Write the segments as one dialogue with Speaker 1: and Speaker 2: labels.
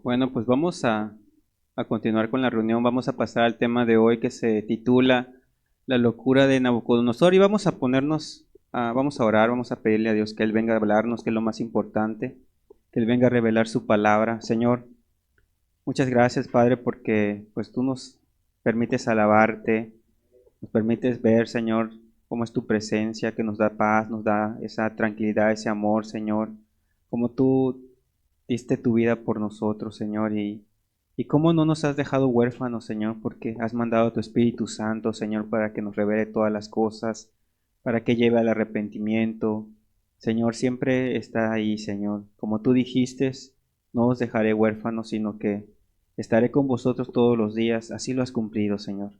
Speaker 1: Bueno, pues vamos a continuar con la reunión. Vamos a pasar al tema de hoy que se titula La locura de Nabucodonosor y vamos a vamos a orar, vamos a pedirle a Dios que Él venga a hablarnos, que es lo más importante, que Él venga a revelar su palabra. Señor, muchas gracias, Padre, porque pues tú nos permites alabarte, nos permites ver, Señor, cómo es tu presencia, que nos da paz, nos da esa tranquilidad, ese amor, Señor, como tú diste tu vida por nosotros, Señor, y cómo no nos has dejado huérfanos, Señor, porque has mandado a tu Espíritu Santo, Señor, para que nos revele todas las cosas, para que lleve al arrepentimiento. Señor, siempre está ahí, Señor. Como tú dijiste, no os dejaré huérfanos, sino que estaré con vosotros todos los días. Así lo has cumplido, Señor.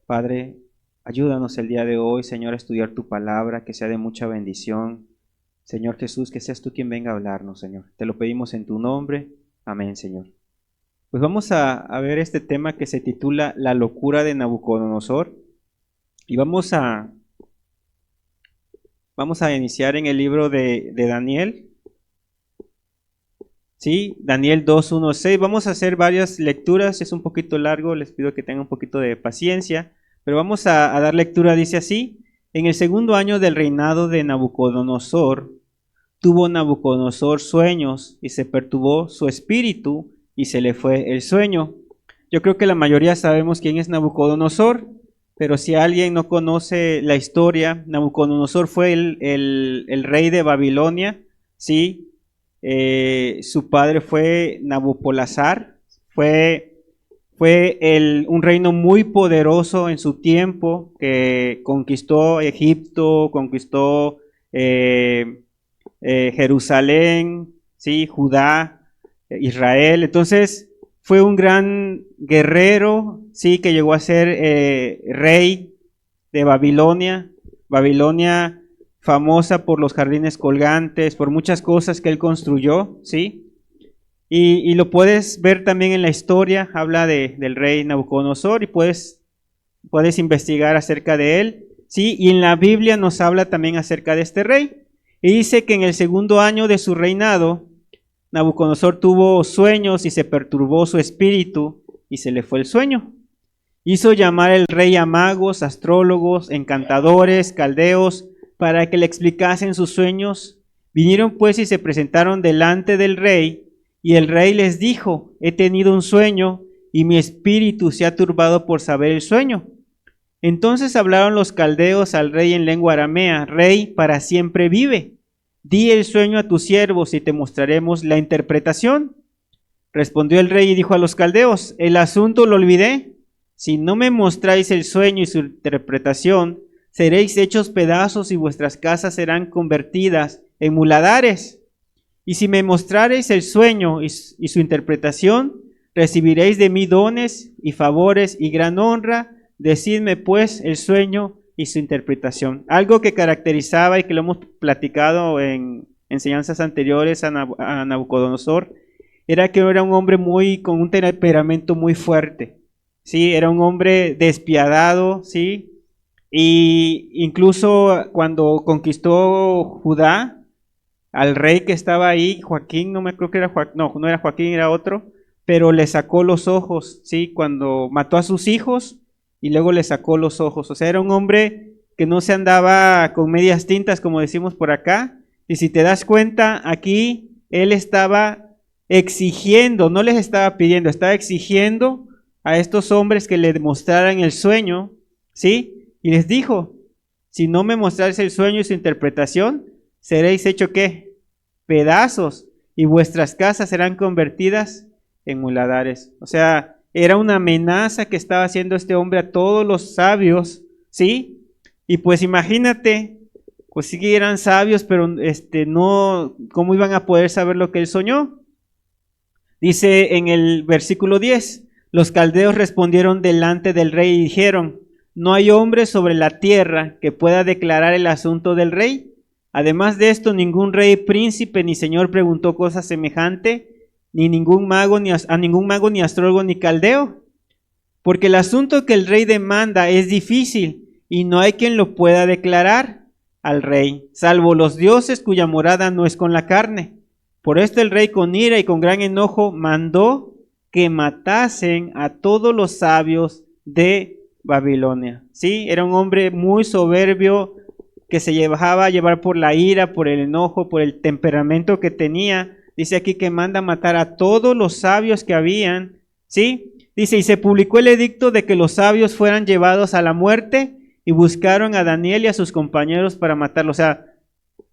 Speaker 1: Padre, ayúdanos el día de hoy, Señor, a estudiar tu palabra, que sea de mucha bendición. Señor Jesús, que seas tú quien venga a hablarnos, Señor. Te lo pedimos en tu nombre. Amén, Señor. Pues vamos a ver este tema que se titula La locura de Nabucodonosor. Y vamos a iniciar en el libro de Daniel. Sí, Daniel 2:1-6. Vamos a hacer varias lecturas. Es un poquito largo, les pido que tengan un poquito de paciencia. Pero vamos a dar lectura, dice así. En el segundo año del reinado de Nabucodonosor, tuvo Nabucodonosor sueños y se perturbó su espíritu y se le fue el sueño. Yo creo que la mayoría sabemos quién es Nabucodonosor, pero si alguien no conoce la historia, Nabucodonosor fue el rey de Babilonia, ¿sí? Su padre fue Nabopolassar, fue un reino muy poderoso en su tiempo, que conquistó Egipto, conquistó Jerusalén, ¿sí? Judá, Israel. Entonces fue un gran guerrero, sí, que llegó a ser rey de Babilonia. Babilonia famosa por los jardines colgantes, por muchas cosas que él construyó, sí. Y lo puedes ver también en la historia, habla del rey Nabucodonosor y puedes investigar acerca de él, sí. Y en la Biblia nos habla también acerca de este rey. Y dice que en el segundo año de su reinado, Nabucodonosor tuvo sueños y se perturbó su espíritu y se le fue el sueño. Hizo llamar el rey a magos, astrólogos, encantadores, caldeos, para que le explicasen sus sueños. Vinieron pues y se presentaron delante del rey, y el rey les dijo: he tenido un sueño, y mi espíritu se ha turbado por saber el sueño. Entonces hablaron los caldeos al rey en lengua aramea: Rey, para siempre vive. Di el sueño a tus siervos y te mostraremos la interpretación. Respondió el rey y dijo a los caldeos: el asunto lo olvidé. Si no me mostráis el sueño y su interpretación, seréis hechos pedazos y vuestras casas serán convertidas en muladares. Y si me mostrareis el sueño y su interpretación, recibiréis de mí dones y favores y gran honra. Decidme pues el sueño y su interpretación. Algo que caracterizaba y que lo hemos platicado en enseñanzas anteriores a Nabucodonosor, era que era un hombre con un temperamento muy fuerte, ¿sí? Era un hombre despiadado, ¿sí? Y incluso cuando conquistó Judá, al rey que estaba ahí, Joaquín, no me creo que era Joaquín, no era Joaquín, era otro, pero le sacó los ojos, ¿sí? Cuando mató a sus hijos, y luego le sacó los ojos. O sea, era un hombre que no se andaba con medias tintas, como decimos por acá. Y si te das cuenta, aquí él estaba exigiendo, no les estaba pidiendo, estaba exigiendo a estos hombres que le mostraran el sueño, ¿sí? Y les dijo: si no me mostráis el sueño y su interpretación, seréis hecho ¿qué? Pedazos, y vuestras casas serán convertidas en muladares. O sea, era una amenaza que estaba haciendo este hombre a todos los sabios, ¿sí? Y pues imagínate, pues sí que eran sabios, pero no, ¿cómo iban a poder saber lo que él soñó? Dice en el versículo 10, los caldeos respondieron delante del rey y dijeron: no hay hombre sobre la tierra que pueda declarar el asunto del rey. Además de esto, ningún rey, príncipe ni señor preguntó cosa semejante, ni ningún mago, ni astrólogo, ni caldeo, porque el asunto que el rey demanda es difícil y no hay quien lo pueda declarar al rey, salvo los dioses cuya morada no es con la carne. Por esto el rey con ira y con gran enojo mandó que matasen a todos los sabios de Babilonia. Sí, era un hombre muy soberbio que se dejaba llevar por la ira, por el enojo, por el temperamento que tenía. Dice aquí que manda matar a todos los sabios que habían, ¿sí? Dice, y se publicó el edicto de que los sabios fueran llevados a la muerte y buscaron a Daniel y a sus compañeros para matarlos. O sea,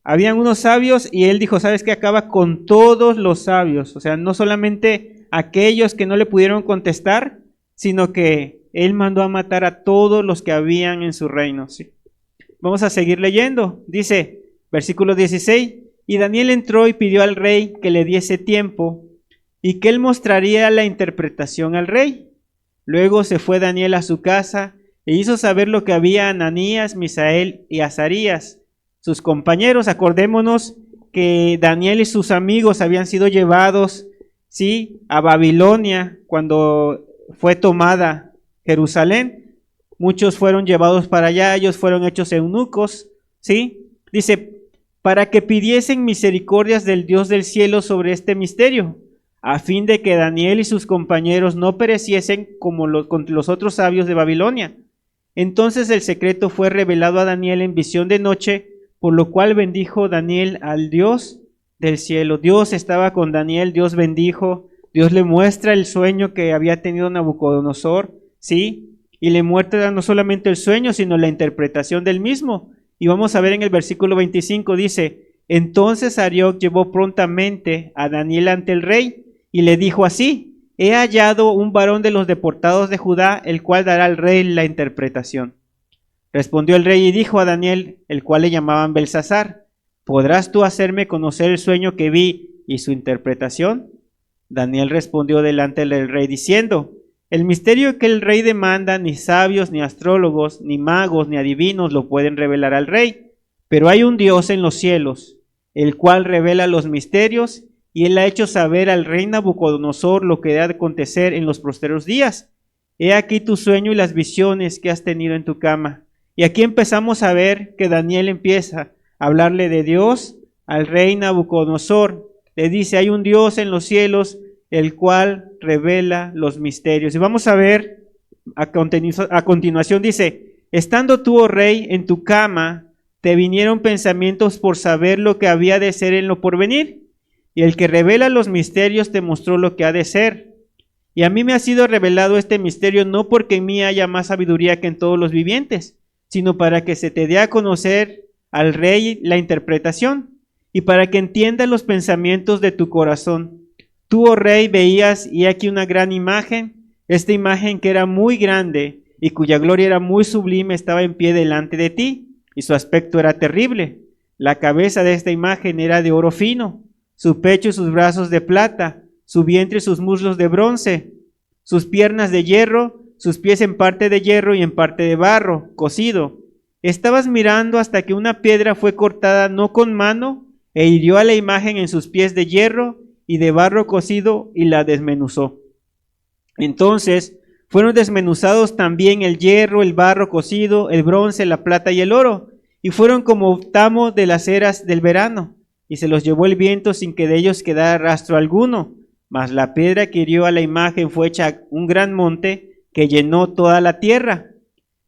Speaker 1: habían unos sabios y él dijo, ¿sabes qué? Acaba con todos los sabios. O sea, no solamente aquellos que no le pudieron contestar, sino que él mandó a matar a todos los que habían en su reino. ¿Sí? Vamos a seguir leyendo. Dice, versículo 16, y Daniel entró y pidió al rey que le diese tiempo y que él mostraría la interpretación al rey. Luego se fue Daniel a su casa e hizo saber lo que había a Ananías, Misael y Azarías, sus compañeros. Acordémonos que Daniel y sus amigos habían sido llevados, ¿sí?, a Babilonia cuando fue tomada Jerusalén. Muchos fueron llevados para allá, ellos fueron hechos eunucos, ¿sí? Dice, para que pidiesen misericordias del Dios del cielo sobre este misterio, a fin de que Daniel y sus compañeros no pereciesen como los otros sabios de Babilonia. Entonces el secreto fue revelado a Daniel en visión de noche, por lo cual bendijo Daniel al Dios del cielo. Dios estaba con Daniel, Dios bendijo, Dios le muestra el sueño que había tenido Nabucodonosor, ¿sí? Y le muestra no solamente el sueño, sino la interpretación del mismo. Y vamos a ver en el versículo 25, dice, entonces Arioc llevó prontamente a Daniel ante el rey y le dijo así, he hallado un varón de los deportados de Judá, el cual dará al rey la interpretación. Respondió el rey y dijo a Daniel, el cual le llamaban Belsasar, ¿podrás tú hacerme conocer el sueño que vi y su interpretación? Daniel respondió delante del rey diciendo, el misterio que el rey demanda, ni sabios, ni astrólogos, ni magos, ni adivinos lo pueden revelar al rey, pero hay un Dios en los cielos, el cual revela los misterios, y él ha hecho saber al rey Nabucodonosor lo que ha de acontecer en los postreros días. He aquí tu sueño y las visiones que has tenido en tu cama. Y aquí empezamos a ver que Daniel empieza a hablarle de Dios al rey Nabucodonosor. Le dice, hay un Dios en los cielos, el cual revela los misterios. Y vamos a ver, a continuación dice, estando tú, oh rey, en tu cama, te vinieron pensamientos por saber lo que había de ser en lo porvenir. Y el que revela los misterios te mostró lo que ha de ser. Y a mí me ha sido revelado este misterio no porque en mí haya más sabiduría que en todos los vivientes, sino para que se te dé a conocer al rey la interpretación y para que entiendas los pensamientos de tu corazón. Tú, oh rey, veías y aquí una gran imagen, esta imagen que era muy grande y cuya gloria era muy sublime estaba en pie delante de ti y su aspecto era terrible. La cabeza de esta imagen era de oro fino, su pecho y sus brazos de plata, su vientre y sus muslos de bronce, sus piernas de hierro, sus pies en parte de hierro y en parte de barro, cocido. Estabas mirando hasta que una piedra fue cortada no con mano e hirió a la imagen en sus pies de hierro y de barro cocido y la desmenuzó. Entonces fueron desmenuzados también el hierro, el barro cocido, el bronce, la plata y el oro, y fueron como tamo de las eras del verano, y se los llevó el viento sin que de ellos quedara rastro alguno. Mas la piedra que hirió a la imagen fue hecha un gran monte que llenó toda la tierra.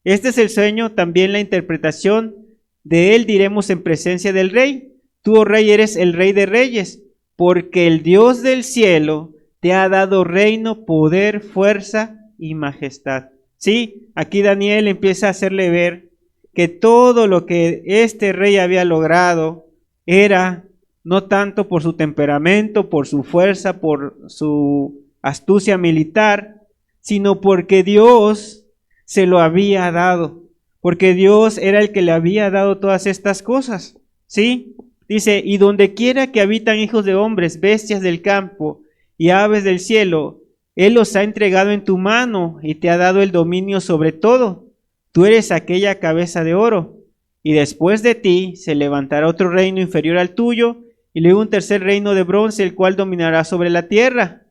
Speaker 1: Este es el sueño, también la interpretación. De él diremos en presencia del rey. Tú, oh rey, eres el rey de reyes, porque el Dios del cielo te ha dado reino, poder, fuerza y majestad. Sí, aquí Daniel empieza a hacerle ver que todo lo que este rey había logrado era no tanto por su temperamento, por su fuerza, por su astucia militar, sino porque Dios se lo había dado, porque Dios era el que le había dado todas estas cosas, ¿sí? Dice, y donde quiera que habitan hijos de hombres, bestias del campo y aves del cielo, Él los ha entregado en tu mano y te ha dado el dominio sobre todo. Tú eres aquella cabeza de oro, y después de ti se levantará otro reino inferior al tuyo, y luego un tercer reino de bronce, el cual dominará sobre la tierra.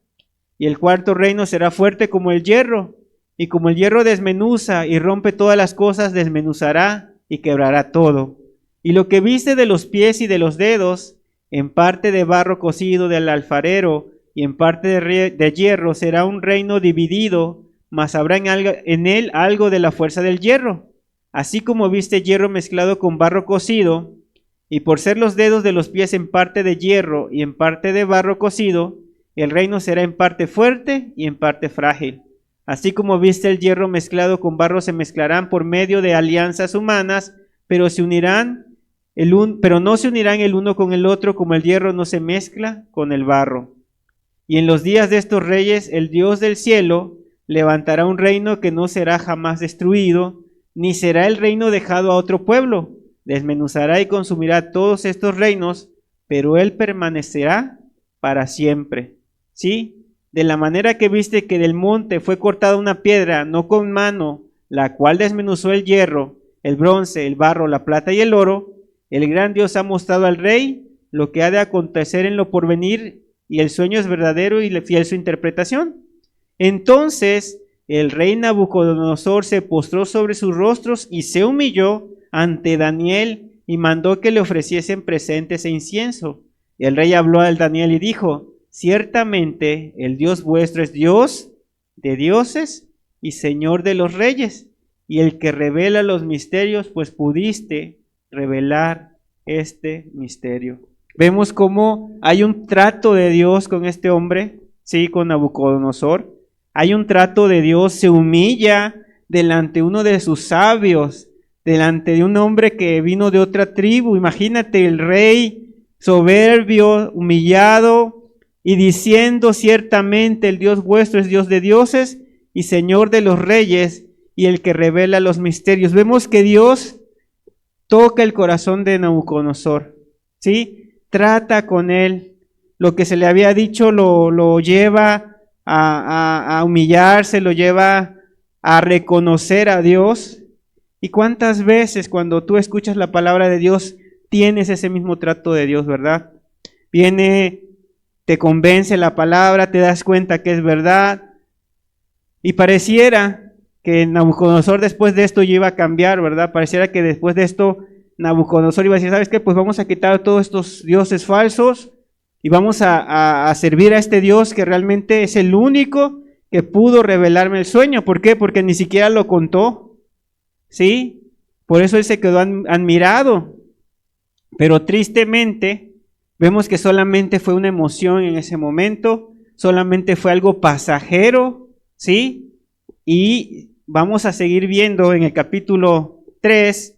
Speaker 1: Y el cuarto reino será fuerte como el hierro, y como el hierro desmenuza y rompe todas las cosas, desmenuzará y quebrará todo. Y lo que viste de los pies y de los dedos, en parte de barro cocido del alfarero, y en parte de hierro. Será un reino dividido, mas habrá en él algo de la fuerza del hierro. Así como viste hierro mezclado con barro cocido, y por ser los dedos de los pies en parte de hierro y en parte de barro cocido, el reino será en parte fuerte y en parte frágil. Así como viste el hierro mezclado con barro, se mezclarán por medio de alianzas humanas, pero no se unirán el uno con el otro, como el hierro no se mezcla con el barro. Y en los días de estos reyes, el Dios del cielo levantará un reino que no será jamás destruido, ni será el reino dejado a otro pueblo. Desmenuzará y consumirá todos estos reinos, pero él permanecerá para siempre. ¿Sí? De la manera que viste que del monte fue cortada una piedra, no con mano, la cual desmenuzó el hierro, el bronce, el barro, la plata y el oro, el gran Dios ha mostrado al rey lo que ha de acontecer en lo porvenir, y el sueño es verdadero y fiel su interpretación. Entonces el rey Nabucodonosor se postró sobre sus rostros y se humilló ante Daniel y mandó que le ofreciesen presentes e incienso. El rey habló al Daniel y dijo: ciertamente el Dios vuestro es Dios de dioses y Señor de los reyes, y el que revela los misterios, pues pudiste revelar este misterio. Vemos cómo hay un trato de Dios con este hombre, sí, con Nabucodonosor. Hay un trato de Dios, se humilla delante de uno de sus sabios, delante de un hombre que vino de otra tribu. Imagínate el rey soberbio, humillado y diciendo: ciertamente el Dios vuestro es Dios de dioses y Señor de los reyes, y el que revela los misterios. Vemos que Dios toca el corazón de Nabucodonosor, ¿sí? Trata con él. Lo que se le había dicho lo lleva a humillarse, lo lleva a reconocer a Dios. ¿Y cuántas veces cuando tú escuchas la palabra de Dios tienes ese mismo trato de Dios, verdad? Viene, te convence la palabra, te das cuenta que es verdad, y pareciera que Nabucodonosor después de esto ya iba a cambiar, ¿verdad? Pareciera que después de esto Nabucodonosor iba a decir: ¿sabes qué? Pues vamos a quitar todos estos dioses falsos y vamos a servir a este Dios que realmente es el único que pudo revelarme el sueño. ¿Por qué? Porque ni siquiera lo contó, ¿sí? Por eso él se quedó admirado. Pero tristemente vemos que solamente fue una emoción en ese momento, solamente fue algo pasajero, ¿sí? Y vamos a seguir viendo en el capítulo 3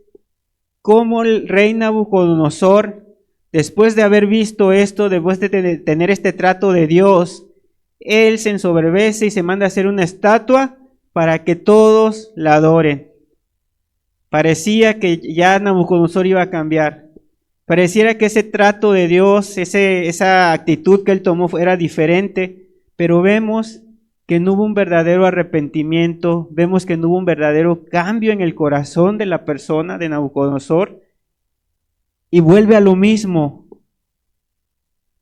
Speaker 1: cómo el rey Nabucodonosor, después de haber visto esto, después de tener este trato de Dios, él se ensoberbece y se manda a hacer una estatua para que todos la adoren. Parecía que ya Nabucodonosor iba a cambiar. Pareciera que ese trato de Dios, esa actitud que él tomó era diferente, pero vemos que no hubo un verdadero arrepentimiento, vemos que no hubo un verdadero cambio en el corazón de la persona de Nabucodonosor, y vuelve a lo mismo.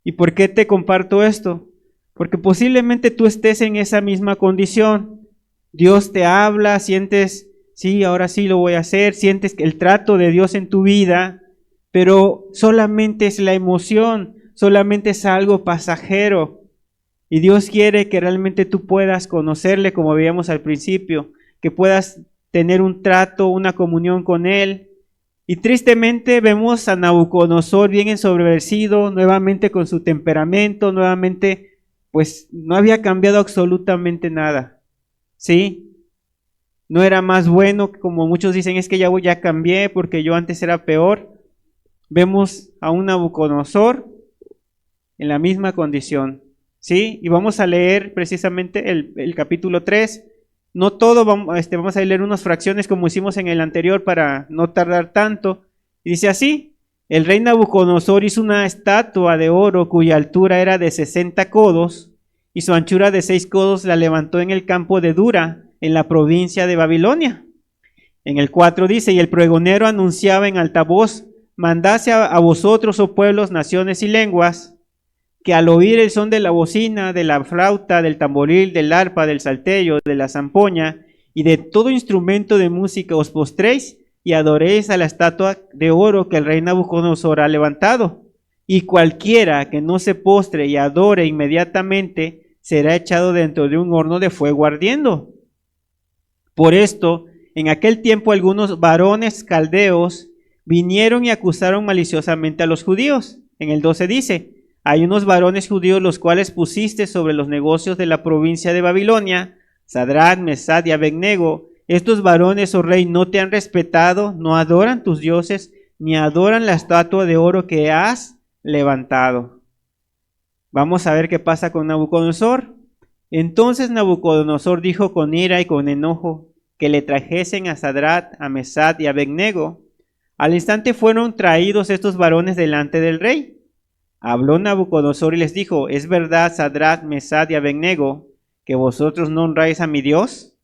Speaker 1: ¿Y por qué te comparto esto? Porque posiblemente tú estés en esa misma condición. Dios te habla, sientes: sí, ahora sí lo voy a hacer, sientes el trato de Dios en tu vida, pero solamente es la emoción, solamente es algo pasajero. Y Dios quiere que realmente tú puedas conocerle, como veíamos al principio, que puedas tener un trato, una comunión con Él. Y tristemente vemos a Nabucodonosor bien ensoberbecido, nuevamente con su temperamento, nuevamente pues no había cambiado absolutamente nada, ¿sí? No era más bueno, como muchos dicen: es que ya cambié porque yo antes era peor. Vemos a un Nabucodonosor en la misma condición, ¿sí? Y vamos a leer precisamente el capítulo 3. No todo, vamos a leer unas fracciones como hicimos en el anterior para no tardar tanto. Y dice así: el rey Nabucodonosor hizo una estatua de oro cuya altura era de 60 codos y su anchura de 6 codos. La levantó en el campo de Dura, en la provincia de Babilonia. En el 4 dice: y el pregonero anunciaba en alta voz: mandase a vosotros, oh pueblos, naciones y lenguas, que al oír el son de la bocina, de la flauta, del tamboril, del arpa, del salterio, de la zampoña y de todo instrumento de música, os postréis y adoréis a la estatua de oro que el rey Nabucodonosor ha levantado. y cualquiera que no se postre y adore inmediatamente será echado dentro de un horno de fuego ardiendo. Por esto, en aquel tiempo algunos varones caldeos vinieron y acusaron maliciosamente a los judíos. En el 12 dice, hay unos varones judíos los cuales pusiste sobre los negocios de la provincia de Babilonia, Sadrach, Mesach y Abednego. Estos varones, oh rey, no te han respetado, no adoran tus dioses, ni adoran la estatua de oro que has levantado. Vamos a ver qué pasa con Nabucodonosor. Entonces Nabucodonosor dijo con ira y con enojo que le trajesen a Sadrach, a Mesach y a Abednego. Al instante fueron traídos estos varones delante del rey. Habló Nabucodonosor y les dijo, ¿es verdad, Sadrach, Mesach y Abednego, que vosotros no honráis a mi Dios,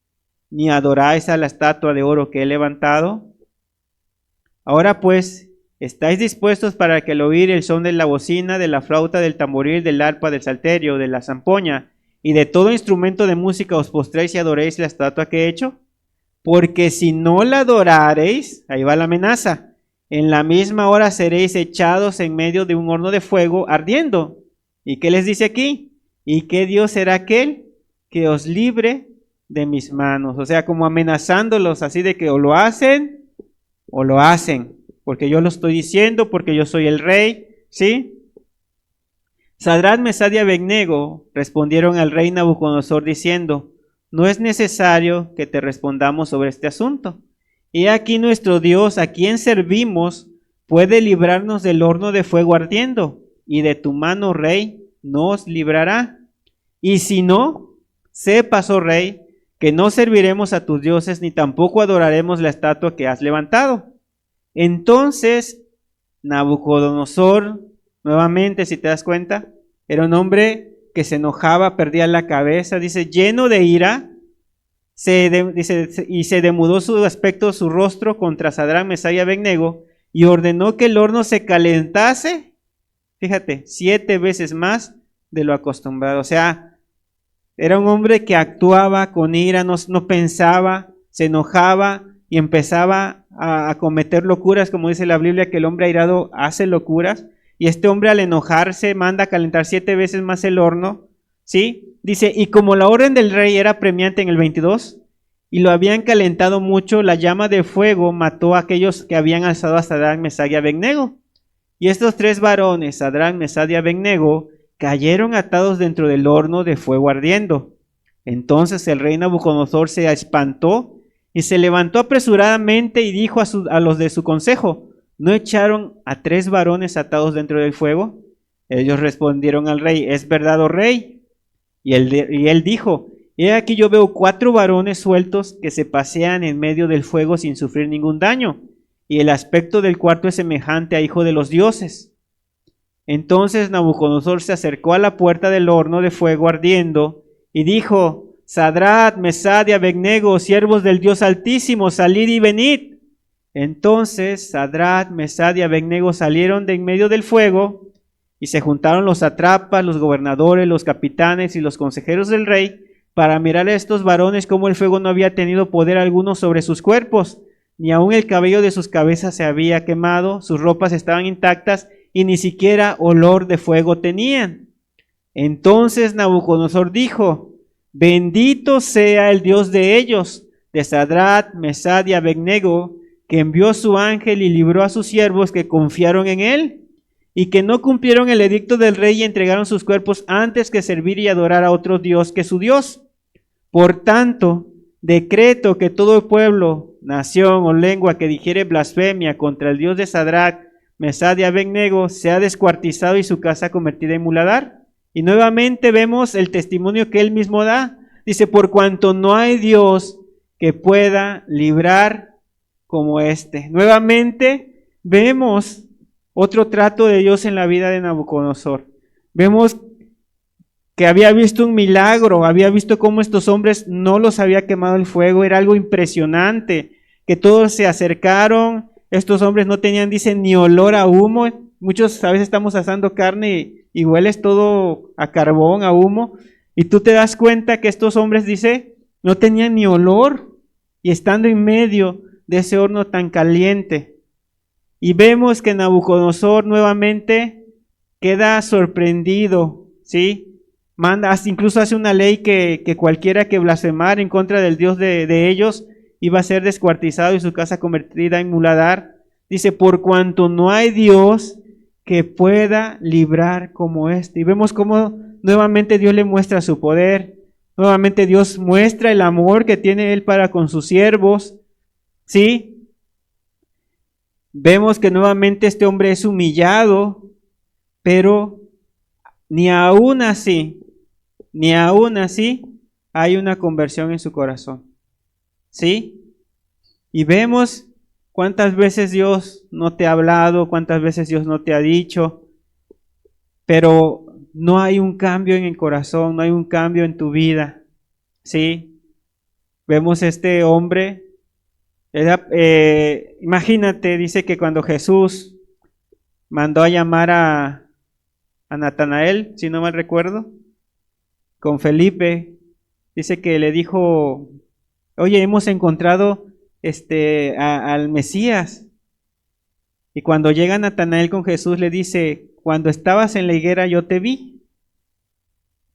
Speaker 1: ni adoráis a la estatua de oro que he levantado? Ahora pues, ¿estáis dispuestos para que al oír el son de la bocina, de la flauta, del tamboril, del arpa, del salterio, de la zampoña y de todo instrumento de música os postréis y adoréis la estatua que he hecho? Porque si no la adorareis, ahí va la amenaza, en la misma hora seréis echados en medio de un horno de fuego ardiendo. ¿Y qué les dice aquí? ¿Y qué Dios será aquel que os libre de mis manos? O sea, como amenazándolos así de que o lo hacen, porque yo lo estoy diciendo, porque yo soy el rey, ¿sí? Sadrach, Mesach y Abednego respondieron al rey Nabucodonosor diciendo, no es necesario que te respondamos sobre este asunto. He aquí nuestro Dios, a quien servimos, puede librarnos del horno de fuego ardiendo, y de tu mano, rey, nos librará. Y si no, sepas, oh rey, que no serviremos a tus dioses, ni tampoco adoraremos la estatua que has levantado. Entonces, Nabucodonosor, nuevamente, si te das cuenta, era un hombre que se enojaba, perdía la cabeza, dice, lleno de ira, y se demudó su aspecto, su rostro contra Sadrach, Mesach y Abednego, y ordenó que el horno se calentase, fíjate, 7 veces más de lo acostumbrado. O sea, era un hombre que actuaba con ira, no pensaba, se enojaba y empezaba a cometer locuras, como dice la Biblia, que el hombre airado hace locuras. Y este hombre al enojarse manda a calentar 7 veces más el horno, ¿sí? Dice, y como la orden del rey era premiante en el 22, y lo habían calentado mucho, la llama de fuego mató a aquellos que habían alzado a Sadrach, Mesach y Abednego. Y estos 3 varones, Sadrach, Mesach y Abednego, cayeron atados dentro del horno de fuego ardiendo. Entonces el rey Nabucodonosor se espantó y se levantó apresuradamente y dijo a los de su consejo, ¿no echaron a 3 varones atados dentro del fuego? Ellos respondieron al rey, ¿es verdad, oh rey? Y él dijo, he aquí yo veo 4 varones sueltos que se pasean en medio del fuego sin sufrir ningún daño, y el aspecto del cuarto es semejante a hijo de los dioses. Entonces Nabucodonosor se acercó a la puerta del horno de fuego ardiendo y dijo, Sadrach, Mesach y Abednego, siervos del Dios Altísimo, salid y venid. Entonces Sadrach, Mesach y Abednego salieron de en medio del fuego, y se juntaron los satrapas, los gobernadores, los capitanes y los consejeros del rey para mirar a estos varones cómo el fuego no había tenido poder alguno sobre sus cuerpos, ni aun el cabello de sus cabezas se había quemado, sus ropas estaban intactas y ni siquiera olor de fuego tenían. Entonces Nabucodonosor dijo, bendito sea el Dios de ellos, de Sadrach, Mesach y Abednego, que envió su ángel y libró a sus siervos que confiaron en él, y que no cumplieron el edicto del rey y entregaron sus cuerpos antes que servir y adorar a otro Dios que su Dios. Por tanto, decreto que todo el pueblo, nación o lengua que dijere blasfemia contra el Dios de Sadrach, Mesach y Abednego sea descuartizado y su casa convertida en muladar. Y nuevamente vemos el testimonio que él mismo da. Dice, por cuanto no hay Dios que pueda librar como este. Nuevamente vemos otro trato de Dios en la vida de Nabucodonosor. Vemos que había visto un milagro, había visto cómo estos hombres no los había quemado el fuego, era algo impresionante, que todos se acercaron, estos hombres no tenían, dicen, ni olor a humo. Muchos a veces estamos asando carne y hueles todo a carbón, a humo, y tú te das cuenta que estos hombres, dice, no tenían ni olor, y estando en medio de ese horno tan caliente. Y vemos que Nabucodonosor nuevamente queda sorprendido, ¿sí? Incluso hace una ley que cualquiera que blasfemara en contra del Dios de ellos iba a ser descuartizado y su casa convertida en muladar. Dice, por cuanto no hay Dios que pueda librar como este. Y vemos cómo nuevamente Dios le muestra su poder. Nuevamente Dios muestra el amor que tiene Él para con sus siervos. ¿Sí? Vemos que nuevamente este hombre es humillado, pero ni aún así hay una conversión en su corazón. ¿Sí? Y vemos cuántas veces Dios no te ha hablado, cuántas veces Dios no te ha dicho, pero no hay un cambio en el corazón, no hay un cambio en tu vida. ¿Sí? Vemos este hombre, imagínate, dice que cuando Jesús mandó a llamar a Natanael, si no mal recuerdo, con Felipe, dice que le dijo, oye, hemos encontrado al Mesías. Y cuando llega Natanael con Jesús le dice, cuando estabas en la higuera yo te vi.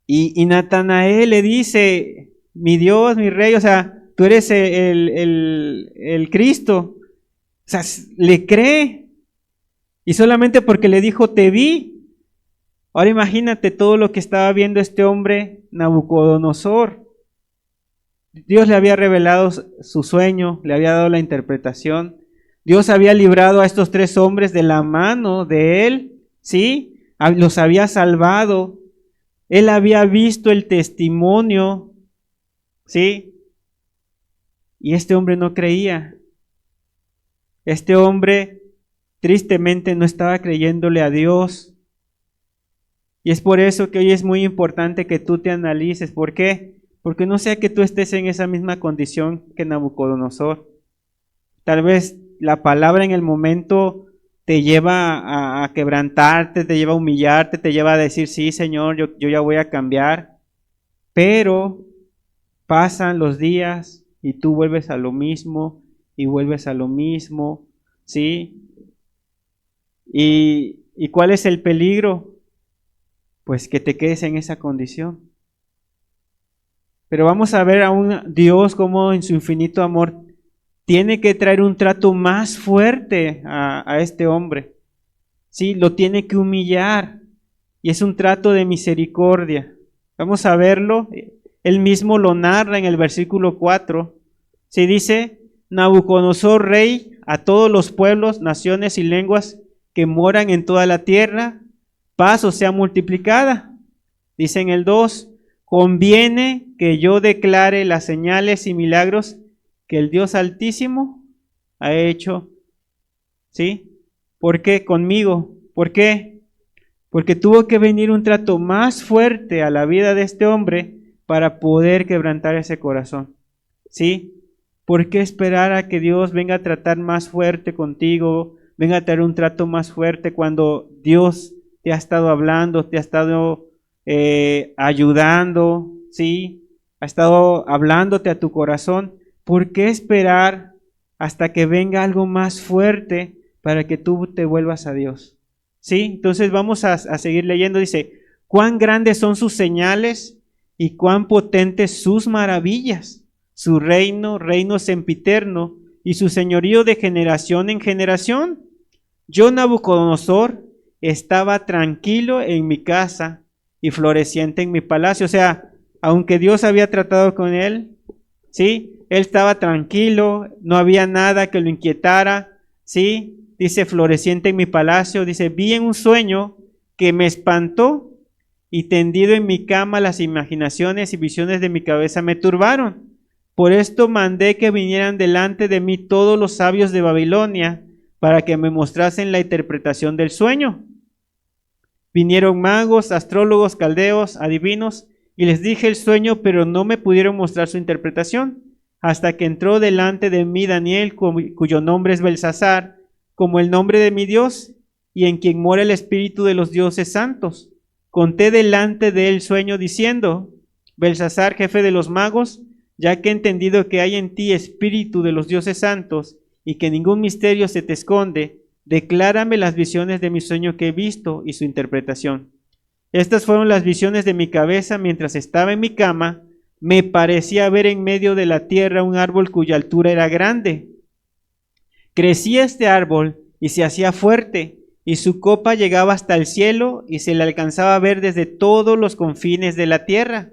Speaker 1: Y Natanael le dice, mi Dios, mi Rey, o sea, tú eres el Cristo. O sea, le cree. Y solamente porque le dijo, te vi. Ahora imagínate todo lo que estaba viendo este hombre, Nabucodonosor. Dios le había revelado su sueño, le había dado la interpretación. Dios había librado a estos 3 hombres de la mano de él, ¿sí? Los había salvado. Él había visto el testimonio, ¿sí? Y este hombre no creía. Este hombre tristemente no estaba creyéndole a Dios. Y es por eso que hoy es muy importante que tú te analices. ¿Por qué? Porque no sea que tú estés en esa misma condición que Nabucodonosor. Tal vez la palabra en el momento te lleva a quebrantarte, te lleva a humillarte, te lleva a decir, sí, Señor, yo ya voy a cambiar. Pero pasan los días y tú vuelves a lo mismo y vuelves a lo mismo, ¿sí? ¿Y cuál es el peligro? Pues que te quedes en esa condición. Pero vamos a ver a un Dios como en su infinito amor tiene que traer un trato más fuerte a este hombre. Sí, lo tiene que humillar. Y es un trato de misericordia. Vamos a verlo. Él mismo lo narra en el versículo 4. Sí, dice, Nabucodonosor, rey, a todos los pueblos, naciones y lenguas que moran en toda la tierra, paz o sea multiplicada. Dice en el 2, conviene que yo declare las señales y milagros que el Dios Altísimo ha hecho. ¿Sí? ¿Por qué conmigo? ¿Por qué? Porque tuvo que venir un trato más fuerte a la vida de este hombre para poder quebrantar ese corazón. ¿Sí? ¿Por qué esperar a que Dios venga a tratar más fuerte contigo, venga a tener un trato más fuerte cuando Dios te ha estado hablando, te ha estado ayudando, ¿sí? Ha estado hablándote a tu corazón? ¿Por qué esperar hasta que venga algo más fuerte para que tú te vuelvas a Dios? ¿Sí? Entonces vamos a seguir leyendo. Dice, cuán grandes son sus señales y cuán potentes sus maravillas. Su reino sempiterno, y su señorío de generación en generación. Yo, Nabucodonosor, estaba tranquilo en mi casa y floreciente en mi palacio. O sea, aunque Dios había tratado con él, ¿sí? Él estaba tranquilo, no había nada que lo inquietara, ¿sí? Dice, floreciente en mi palacio. Dice, vi en un sueño que me espantó y tendido en mi cama las imaginaciones y visiones de mi cabeza me turbaron. Por esto mandé que vinieran delante de mí todos los sabios de Babilonia para que me mostrasen la interpretación del sueño. Vinieron magos, astrólogos, caldeos, adivinos, y les dije el sueño, pero no me pudieron mostrar su interpretación, hasta que entró delante de mí Daniel, cuyo nombre es Belsasar, como el nombre de mi Dios, y en quien mora el espíritu de los dioses santos. Conté delante de él el sueño diciendo, Belsasar, jefe de los magos, ya que he entendido que hay en ti espíritu de los dioses santos, y que ningún misterio se te esconde, declárame las visiones de mi sueño que he visto y su interpretación. Estas fueron las visiones de mi cabeza mientras estaba en mi cama. Me parecía ver en medio de la tierra un árbol cuya altura era grande. Crecía este árbol y se hacía fuerte, y su copa llegaba hasta el cielo y se le alcanzaba a ver desde todos los confines de la tierra.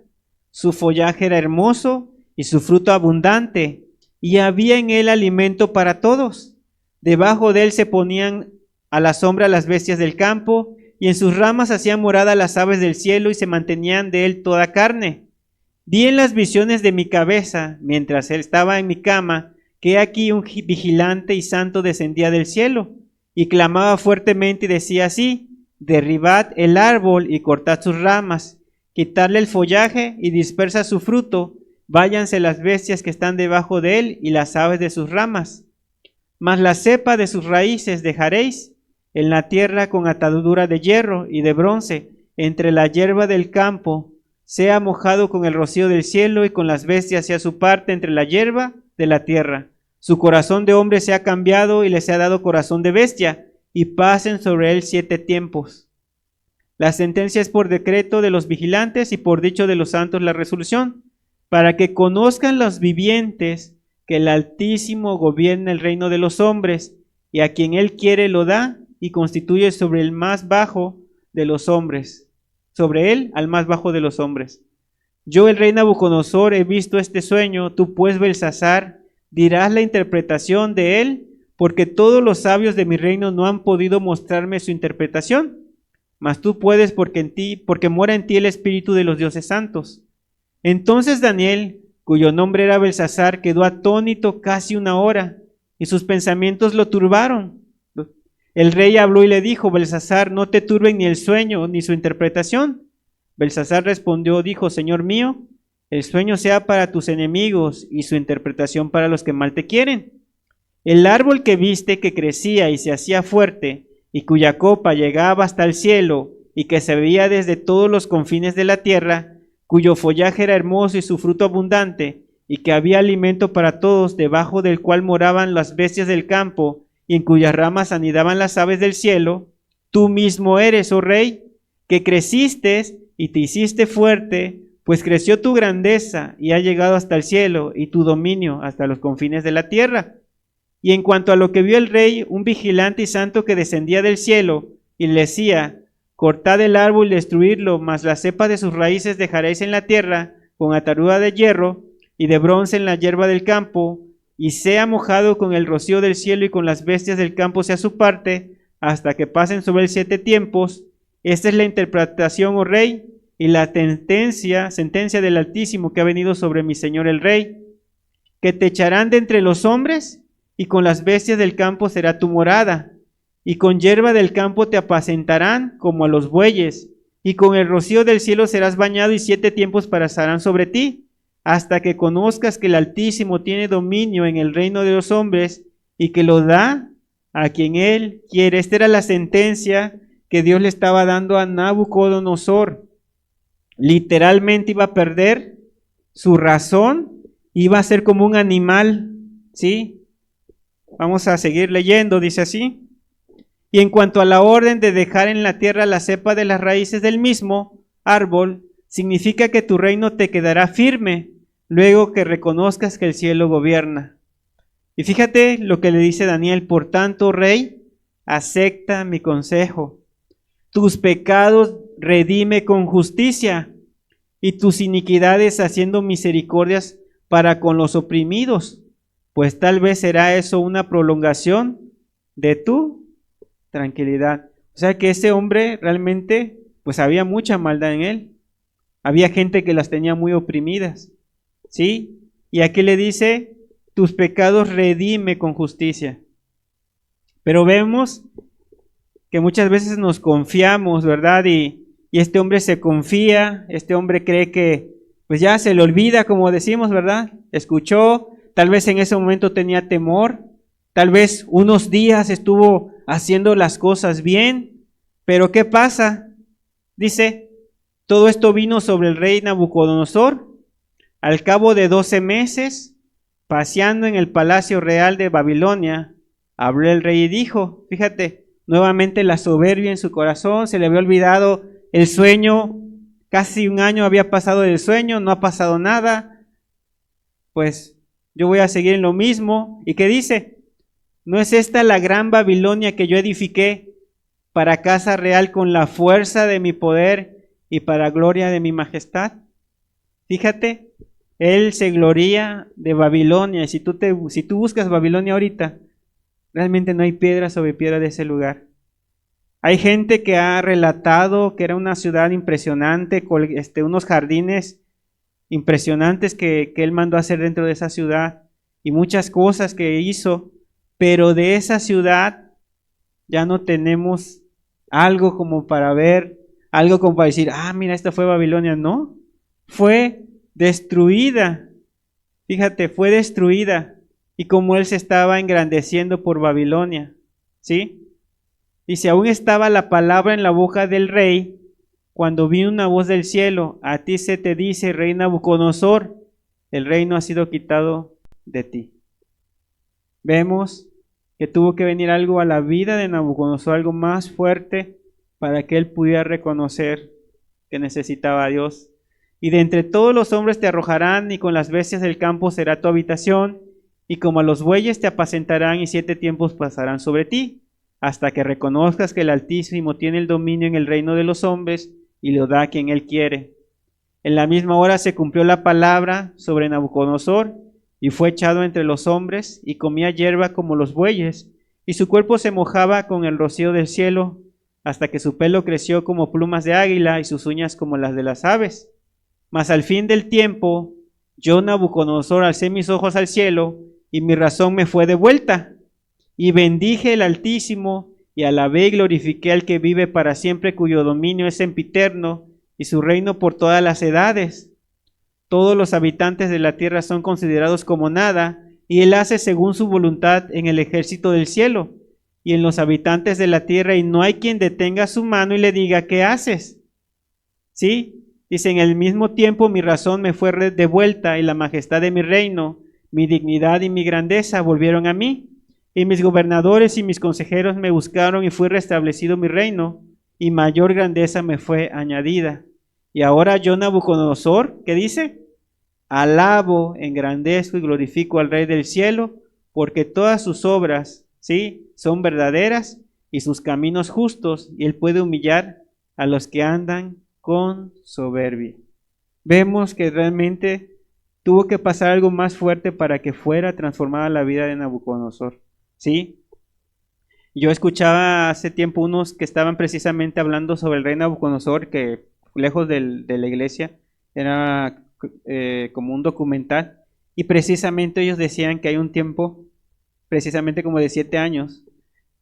Speaker 1: Su follaje era hermoso y su fruto abundante, y había en él alimento para todos. Debajo de él se ponían a la sombra las bestias del campo, y en sus ramas hacían morada las aves del cielo, y se mantenían de él toda carne. Vi en las visiones de mi cabeza, mientras él estaba en mi cama, que aquí un vigilante y santo descendía del cielo, y clamaba fuertemente y decía así: derribad el árbol y cortad sus ramas, quitadle el follaje y dispersa su fruto, váyanse las bestias que están debajo de él y las aves de sus ramas. Mas la cepa de sus raíces dejaréis en la tierra con atadura de hierro y de bronce, entre la hierba del campo, sea mojado con el rocío del cielo, y con las bestias sea su parte entre la hierba de la tierra. Su corazón de hombre se ha cambiado y les ha dado corazón de bestia, y pasen sobre él 7 tiempos. La sentencia es por decreto de los vigilantes y por dicho de los santos la resolución, para que conozcan los vivientes que el Altísimo gobierna el reino de los hombres, y a quien él quiere lo da, y constituye sobre el más bajo de los hombres, sobre él al más bajo de los hombres. Yo, el rey Nabucodonosor, he visto este sueño. Tú pues, Belsasar, dirás la interpretación de él, porque todos los sabios de mi reino no han podido mostrarme su interpretación. Mas tú puedes, porque mora en ti el espíritu de los dioses santos. Entonces Daniel, cuyo nombre era Belsasar, quedó atónito casi 1 hora, y sus pensamientos lo turbaron. El rey habló y le dijo: Belsasar, no te turben ni el sueño ni su interpretación. Belsasar respondió, dijo: Señor mío, el sueño sea para tus enemigos y su interpretación para los que mal te quieren. El árbol que viste, que crecía y se hacía fuerte, y cuya copa llegaba hasta el cielo, y que se veía desde todos los confines de la tierra, cuyo follaje era hermoso y su fruto abundante, y que había alimento para todos, debajo del cual moraban las bestias del campo, y en cuyas ramas anidaban las aves del cielo, tú mismo eres, oh rey, que creciste y te hiciste fuerte, pues creció tu grandeza y ha llegado hasta el cielo, y tu dominio hasta los confines de la tierra. Y en cuanto a lo que vio el rey, un vigilante y santo que descendía del cielo, y le decía: cortad el árbol y destruidlo, mas la cepa de sus raíces dejaréis en la tierra, con atadura de hierro y de bronce en la hierba del campo, y sea mojado con el rocío del cielo, y con las bestias del campo sea su parte, hasta que pasen sobre él 7 tiempos. Esta es la interpretación, oh rey, y la sentencia del Altísimo que ha venido sobre mi señor el rey, que te echarán de entre los hombres, y con las bestias del campo será tu morada, y con hierba del campo te apacentarán como a los bueyes, y con el rocío del cielo serás bañado, y 7 tiempos pasarán sobre ti, hasta que conozcas que el Altísimo tiene dominio en el reino de los hombres, y que lo da a quien él quiere. Esta era la sentencia que Dios le estaba dando a Nabucodonosor. Literalmente iba a perder su razón, iba a ser como un animal, ¿sí? Vamos a seguir leyendo, dice así. Y en cuanto a la orden de dejar en la tierra la cepa de las raíces del mismo árbol, significa que tu reino te quedará firme, luego que reconozcas que el cielo gobierna. Y fíjate lo que le dice Daniel: por tanto, rey, acepta mi consejo. Tus pecados redime con justicia, y tus iniquidades haciendo misericordias para con los oprimidos, pues tal vez será eso una prolongación de tu tranquilidad. O sea que ese hombre realmente, pues había mucha maldad en él. Había gente que las tenía muy oprimidas, ¿sí? Y aquí le dice: tus pecados redime con justicia. Pero vemos que muchas veces nos confiamos, ¿verdad? Y este hombre se confía, este hombre cree que pues ya se le olvida, como decimos, ¿verdad? Escuchó, tal vez en ese momento tenía temor, tal vez unos días estuvo haciendo las cosas bien, pero ¿qué pasa? Dice: todo esto vino sobre el rey Nabucodonosor al cabo de 12 meses, paseando en el palacio real de Babilonia, Habló el rey y dijo, fíjate, nuevamente la soberbia en su corazón, se le había olvidado el sueño, casi un año había pasado del sueño, no ha pasado nada, pues yo voy a seguir en lo mismo. ¿Y qué dice? ¿No es esta la gran Babilonia que yo edifiqué para casa real con la fuerza de mi poder y para gloria de mi majestad? Fíjate, él se gloría de Babilonia. Y si tú buscas Babilonia ahorita, realmente no hay piedra sobre piedra de ese lugar. Hay gente que ha relatado que era una ciudad impresionante, con unos jardines impresionantes que él mandó a hacer dentro de esa ciudad y muchas cosas que hizo, pero de esa ciudad ya no tenemos algo como para ver, algo como para decir, mira, esta fue Babilonia. No, fue destruida. Fíjate, fue destruida. Y como él se estaba engrandeciendo por Babilonia, ¿sí? Dice, aún estaba la palabra en la boca del rey, cuando vino una voz del cielo, a ti se te dice, rey Nabucodonosor, el reino ha sido quitado de ti. Vemos que tuvo que venir algo a la vida de Nabucodonosor, algo más fuerte, para que él pudiera reconocer que necesitaba a Dios. Y de entre todos los hombres te arrojarán, y con las bestias del campo será tu habitación, y como a los bueyes te apacentarán, y 7 tiempos pasarán sobre ti, hasta que reconozcas que el Altísimo tiene el dominio en el reino de los hombres, y lo da a quien él quiere. En la misma hora se cumplió la palabra sobre Nabucodonosor, y fue echado entre los hombres, y comía hierba como los bueyes, y su cuerpo se mojaba con el rocío del cielo, hasta que su pelo creció como plumas de águila, y sus uñas como las de las aves. Mas al fin del tiempo, yo Nabucodonosor alcé mis ojos al cielo, y mi razón me fue devuelta, y bendije el Altísimo, y alabé y glorifiqué al que vive para siempre, cuyo dominio es sempiterno, y su reino por todas las edades. Todos los habitantes de la tierra son considerados como nada, y él hace según su voluntad en el ejército del cielo, y en los habitantes de la tierra, y no hay quien detenga su mano y le diga, ¿qué haces? ¿Sí? Dice, en el mismo tiempo mi razón me fue devuelta, y la majestad de mi reino, mi dignidad y mi grandeza volvieron a mí. Y mis gobernadores y mis consejeros me buscaron, y fue restablecido mi reino, y mayor grandeza me fue añadida. Y ahora yo, Nabucodonosor, ¿qué dice? Alabo, engrandezco y glorifico al Rey del cielo, porque todas sus obras, ¿sí?, son verdaderas, y sus caminos justos, y él puede humillar a los que andan con soberbia. Vemos que realmente tuvo que pasar algo más fuerte para que fuera transformada la vida de Nabucodonosor. ¿Sí? Yo escuchaba hace tiempo unos que estaban precisamente hablando sobre el rey Nabucodonosor, que lejos de la iglesia era como un documental, y precisamente ellos decían que hay un tiempo, precisamente como de 7 años,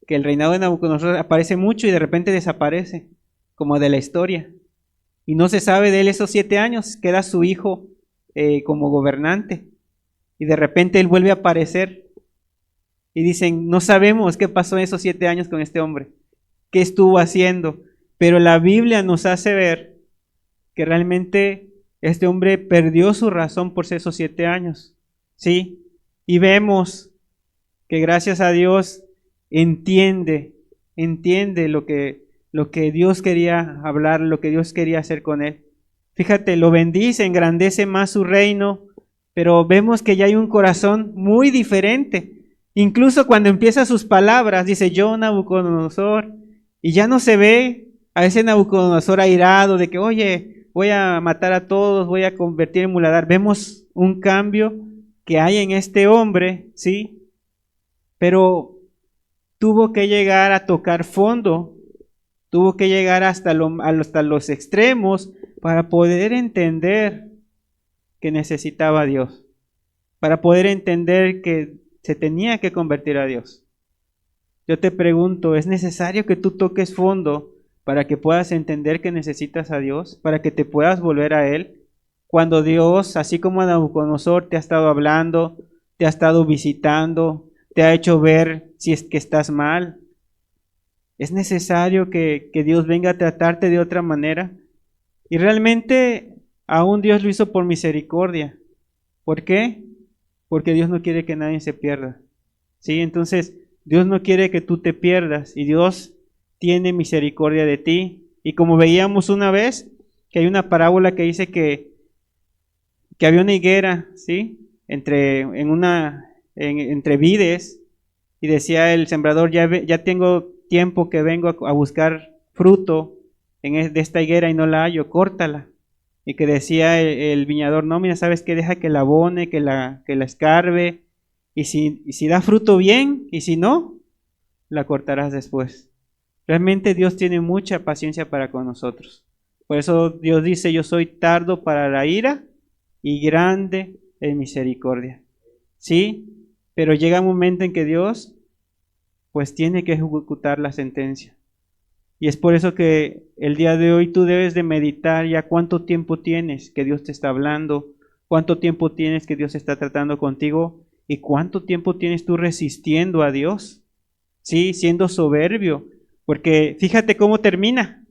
Speaker 1: que el reinado de Nabucodonosor aparece mucho y de repente desaparece, como de la historia, y no se sabe de él esos 7 años, queda su hijo como gobernante, y de repente él vuelve a aparecer. Y dicen, no sabemos qué pasó en esos 7 años con este hombre, qué estuvo haciendo, pero la Biblia nos hace ver que realmente este hombre perdió su razón por esos 7 años, ¿sí? Y vemos que gracias a Dios entiende lo que Dios quería hablar, lo que Dios quería hacer con él. Fíjate, lo bendice, engrandece más su reino, pero vemos que ya hay un corazón muy diferente. Incluso cuando empieza sus palabras, dice yo, Nabucodonosor, y ya no se ve a ese Nabucodonosor airado de que, oye, voy a matar a todos, voy a convertir en muladar. Vemos un cambio que hay en este hombre, ¿sí? Pero tuvo que llegar a tocar fondo, tuvo que llegar hasta los extremos para poder entender que necesitaba a Dios, para poder entender que se tenía que convertir a Dios. Yo te pregunto, ¿es necesario que tú toques fondo para que puedas entender que necesitas a Dios, para que te puedas volver a Él? Cuando Dios, así como a Nabucodonosor, te ha estado hablando, te ha estado visitando, te ha hecho ver si es que estás mal. ¿Es necesario que Dios venga a tratarte de otra manera? Y realmente aún Dios lo hizo por misericordia. ¿Por qué? Porque Dios no quiere que nadie se pierda. ¿Sí? Entonces, Dios no quiere que tú te pierdas y Dios tiene misericordia de ti. Y como veíamos una vez, que hay una parábola que dice que había una higuera, ¿sí? Entre vides, y decía el sembrador, ya tengo tiempo que vengo a buscar fruto de esta higuera y no la hallo, córtala. Y que decía el viñador, no, mira, ¿sabes qué? Deja que la abone, que la escarbe, y si da fruto bien, y si no, la cortarás después. Realmente Dios tiene mucha paciencia para con nosotros. Por eso Dios dice, yo soy tardo para la ira y grande en misericordia. ¿Sí? Pero llega un momento en que Dios pues tiene que ejecutar la sentencia. Y es por eso que el día de hoy tú debes de meditar ya cuánto tiempo tienes que Dios te está hablando, cuánto tiempo tienes que Dios está tratando contigo y cuánto tiempo tienes tú resistiendo a Dios. Sí, siendo soberbio, porque fíjate cómo termina.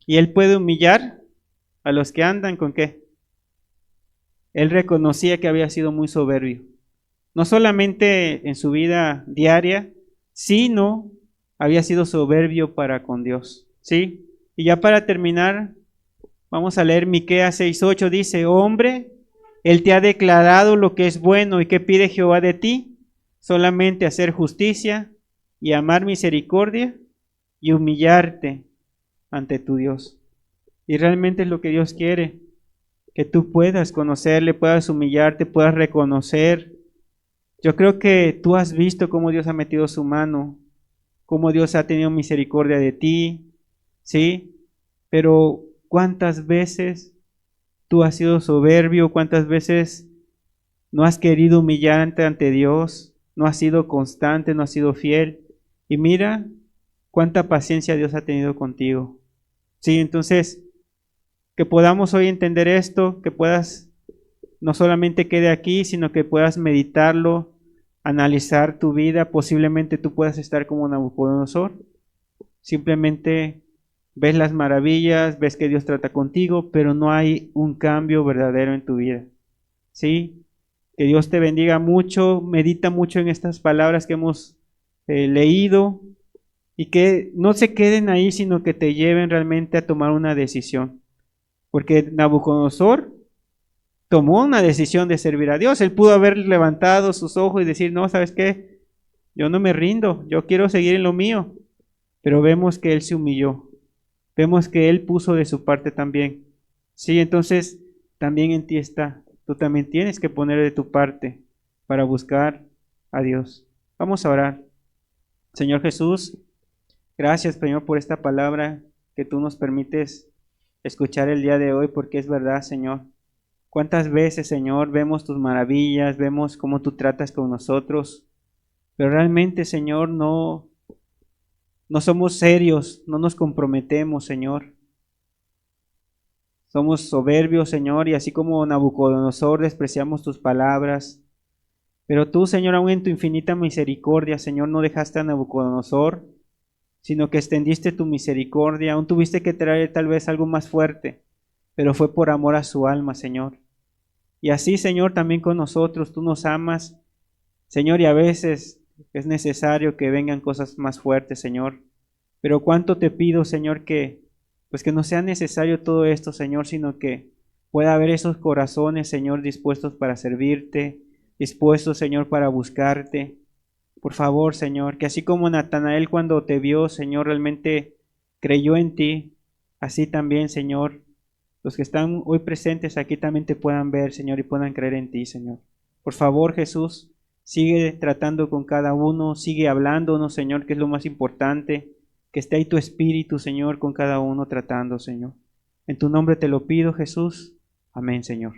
Speaker 1: Y Él puede humillar a los que andan con qué. Él reconocía que había sido muy soberbio. No solamente en su vida diaria, sino había sido soberbio para con Dios. ¿Sí? Y ya para terminar, vamos a leer Miqueas 6:8, dice, hombre, Él te ha declarado lo que es bueno y que pide Jehová de ti, solamente hacer justicia y amar misericordia y humillarte ante tu Dios. Y realmente es lo que Dios quiere, que tú puedas conocerle, puedas humillarte, puedas reconocer. Yo creo que tú has visto cómo Dios ha metido su mano, cómo Dios ha tenido misericordia de ti, ¿sí? Pero ¿cuántas veces tú has sido soberbio? ¿Cuántas veces no has querido humillarte ante Dios? No has sido constante, no has sido fiel. Y mira cuánta paciencia Dios ha tenido contigo. Sí, entonces, que podamos hoy entender esto, que puedas, no solamente quede aquí, sino que puedas meditarlo, analizar tu vida. Posiblemente tú puedas estar como Nabucodonosor. Simplemente ves las maravillas, ves que Dios trata contigo, pero no hay un cambio verdadero en tu vida. ¿Sí? Que Dios te bendiga mucho, medita mucho en estas palabras que hemos leído y que no se queden ahí, sino que te lleven realmente a tomar una decisión. Porque Nabucodonosor tomó una decisión de servir a Dios. Él pudo haber levantado sus ojos y decir, no, ¿sabes qué? Yo no me rindo, yo quiero seguir en lo mío. Pero vemos que él se humilló. Vemos que él puso de su parte también. Sí, entonces también en ti está. Tú también tienes que poner de tu parte para buscar a Dios. Vamos a orar. Señor Jesús, gracias, Señor, por esta palabra que tú nos permites escuchar el día de hoy, porque es verdad, Señor. ¿Cuántas veces, Señor, vemos tus maravillas, vemos cómo tú tratas con nosotros, pero realmente, Señor, no somos serios, no nos comprometemos, Señor. Somos soberbios, Señor, y así como Nabucodonosor despreciamos tus palabras. Pero tú, Señor, aún en tu infinita misericordia, Señor, no dejaste a Nabucodonosor, sino que extendiste tu misericordia. Aún tuviste que traer tal vez algo más fuerte, pero fue por amor a su alma, Señor. Y así, Señor, también con nosotros, tú nos amas, Señor, y a veces es necesario que vengan cosas más fuertes, Señor. Pero cuánto te pido, Señor, que pues que no sea necesario todo esto, Señor, sino que pueda haber esos corazones, Señor, dispuestos para servirte, dispuestos, Señor, para buscarte. Por favor, Señor, que así como Natanael cuando te vio, Señor, realmente creyó en ti, así también, Señor, los que están hoy presentes aquí también te puedan ver, Señor, y puedan creer en ti, Señor. Por favor, Jesús, sigue tratando con cada uno, sigue hablándonos, Señor, que es lo más importante. Que esté ahí tu espíritu, Señor, con cada uno tratando, Señor. En tu nombre te lo pido, Jesús. Amén, Señor.